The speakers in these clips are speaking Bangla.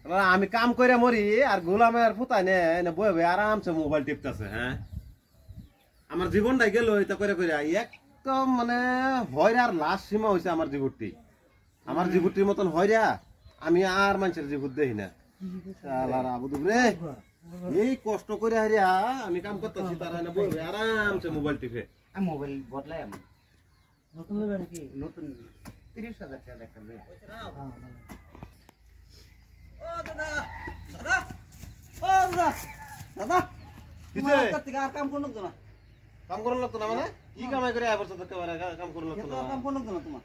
আমি কাম করে মরি আর গোলামের ফুতাই নে বয়ে বয়ে আরামসে মোবাইল টিপতেছে। হ্যাঁ, আমার জীবনটাই গেল এটা করে করে একদম মানে হয়রার লাশ সীমা হয়েছে আমার জীবনটি। আমার জীবনটির মতন হয়রা আমি আর মানুষের জীবন দেখি না। রে এই কষ্ট করে হারিয়া আমি কাম করতেছি, তারা না বলবে আরামসে মোবাইল টিপে। মোবাইল বদলাই আমি নতুন নেবে নাকি? নতুন 30,000 টাকা দেখা যাবে। ও দাদা দাদা ও দাদা দাদা কিছে আর কাম করন না? কাম করন লাগতো না মানে কি কামাই করে আবার তো কাম করন লাগতো না? কাম করন না তোমার?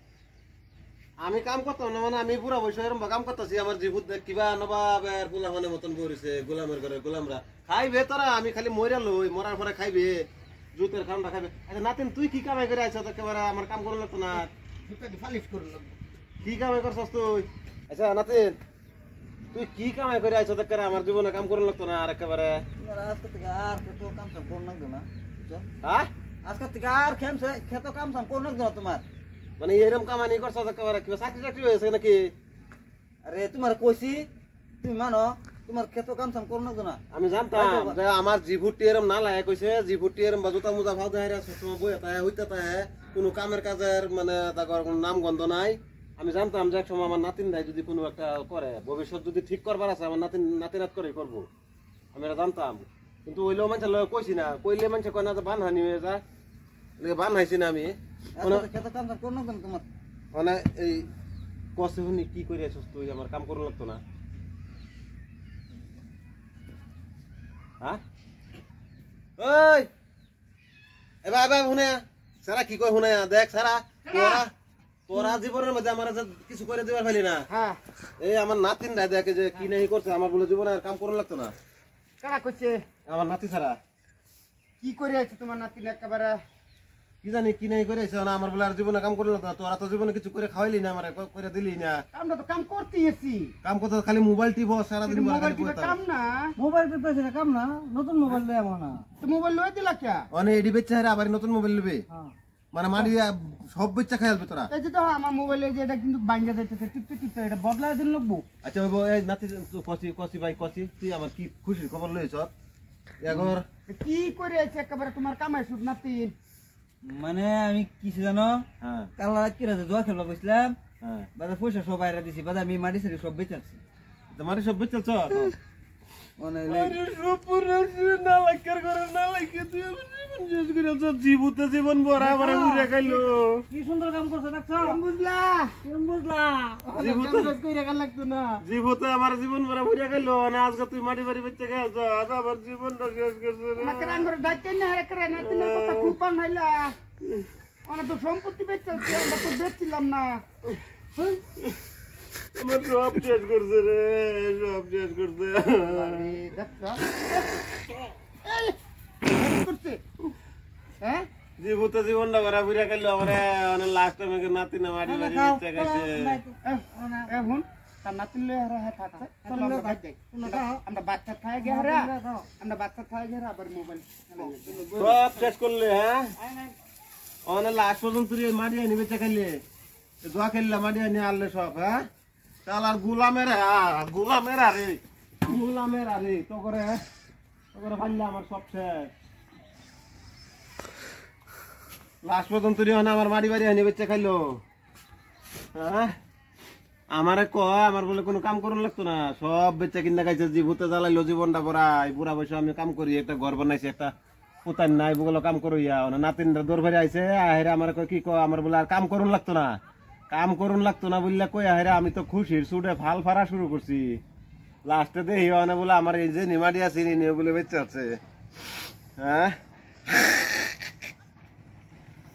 আমি কাম করতাম না মানে আমি পুরা বয়স এরকম কাম করতেছি। আমার জীবন কিবা নবাবের গোলামের মতন বরিছে, গোলামের ঘরে গোলামরা খাইবে তোরা, আমি খালি মরিয়া লই, মরার পরে খাইবে, জুতের খামটা খাইবে। আচ্ছা নাতিন তুই কি কামাই করে আইছ? একেবারে আমার কাম করন লাগতো না? ফালিশ করন লাগতো। কি কামাই করছস তুই? আচ্ছা নাতিন তুই কি কামাই করে আইছ? একেবারে আমার জীবনে কাম করন লাগতো না? আর একেবারে আজকে থেকে আর কত কাম সাম করন লাগতো না? হ্যাঁ, আজকে থেকে আর খেত কাম সাম করন লাগতো না তোমার? মানে এরকম কামানি করছস একেবারে কিবা চাকরি টাকরি হয়েছে নাকি? আরে তোমার কইছি তুমি মানো তোমার খেত কাম সাম করন লাগতো না? আমি জানতাম যে আমার জিভুটি এরম না লাগে কইছে, জিভুটি এরম বাজুতা মুজা ভাও দেয় সবসময় বই তাই হইতে তাই কোনো কামের কাজের মানে তার কোনো নাম গন্ধ নাই। আমি জানতাম যে একসময় আমার নাতিন ভাই যদি কোনো একটা করে, ভবিষ্যৎ যদি ঠিক করবার আছে আমার নাতিনাত করেই করবো, আমি এটা জানতাম। কিন্তু ওইলেও মানুষের লগে কইছি না, কইলে মানুষে কয় না যে বান হানি হয়ে যায়, বান হাইছি না আমি। খেত কাম সাম করন লাগতো না তোমার? মানে এই কষে শুনি কি করে আছিস তুই? আমার কাম করুন লাগতো না? হ্যাঁ ওই এবার এবার শুনে সারা কি কয় শুনে দেখ সারা, তোরা তোরা জীবনের মধ্যে আমার কিছু করে দিবার পাইলি না। হ্যাঁ এই আমার নাতিন রায় দেখে যে কি নাই করছে, আমার বলে জীবনে আর কাম করুন লাগতো না। কারা কইছে? আমার নাতি ছাড়া কি করে আছে তোমার নাতি? একেবারে কি জানি কি নাই করে না, আমার বলে আর জীবনে কাম করুন লাগতো না। তোরা তো জীবনে কিছু করে খাওয়াইলি না, আমার করে দিলি না। আমরা তো কাম করতেই আছি। কাম করতে খালি মোবাইল টিপো সারাদিন, মোবাইল টিপে কাম না? মোবাইল টিপে সেটা কাম না? নতুন মোবাইল লই আমো না তো? মোবাইল লই দিলা কে? অনে এডি বেচ্চা হারে আবার নতুন মোবাইল নেবে? হ্যাঁ মানে মারি সব বেচ্চা খাইলবে তোরা? এই যে তো আমার মোবাইলে যে এটা কিন্তু বাইঙ্গা যাইতেছে, টিপতে টিপতে এটা বদলাই দিন লাগবো। আচ্ছা ওই এই নাতি কসি কসি ভাই কসি, তুই আমার কি খুশির খবর লইছ এগর? কি করে আছে একেবারে তোমার কামাই সুদ নাতি? মানে আমি কিছু জানো, হ্যাঁ কাল রাত কি রাতে দোয়া খেলবা কইছিলাম, হ্যাঁ বাজার পয়সা সব বাইরে দিছি, বাজার আমি মাটি সারি সব বেচাচ্ছি। তোমার সব বেচছ মানে জীবন ভরা আমার উড়ে খাইলো। কি সুন্দর কাম করছ দেখছ? বুঝলা বুঝলা কইরা কাল লাগতো না? জীবতে আমার জীবন ভরা উড়ে খাইলো না। আজকে তুই মাটি বাড়ি বেচে খাইছ, আজ আমার জীবনটা শেষ করছে রে। আমাকে রান করে ডাইতে না রে করে না, তুমি কথা খুব বানাইলা। আমরা তো সম্পত্তি বেচছি, আমরা তো বেচছিলাম না। আমার সব শেষ করছে রে, সব শেষ করছে। হ্যাঁ জীবতে জীবনটা ভরা উড়ে খাইলো আমার। অনেক লাস্ট টাইমে নাতি না মাটি বাড়ি বেচে খাইছে। এখন তার নাতিন লয়ে হারা হ্যাঁ থাকছে, চলো আমরা বাইক যাই। আমরা বাচ্চা খায় গে হারা, আমরা বাচ্চা খায় গে আবার মোবাইল সব শেষ করলে। হ্যাঁ অনেক লাস্ট পর্যন্ত তুই মাটি আনি বেচে খাইলে, দোয়া খেললে মাটি আনি আনলে সব। হ্যাঁ চাল আর গুলামের গুলামের আরে গুলামের আরে তো করে ফাইলে আমার সব শেষ। লাস্ট পর্যন্ত তুই আমার মাটি বাড়ি আনি বেচে খাইলো। হ্যাঁ আমারে কয় আমার বলে কোনো কাম করুন লাগতো না, সব বেচা কিনা খাইছে। জীবতে জ্বালাইলো জীবনটা ভরা। বুড়া বয়সে আমি কাম করি, একটা ঘর বানাইছি, একটা পুতান নাই, বগুলো কাম করিয়া নাতিনরা দৌড় ভরে আইছে। আহেরা আমার কি কয়, আমার বলে আর কাম করুন লাগতো না, কাম করুন লাগতো না বললে কই আহেরা আমি তো খুশির সুটে ফাল ফারা শুরু করছি। লাস্টে দেখি বলে আমার এই যে নিমাটি আছে বলে বেঁচে আছে। হ্যাঁ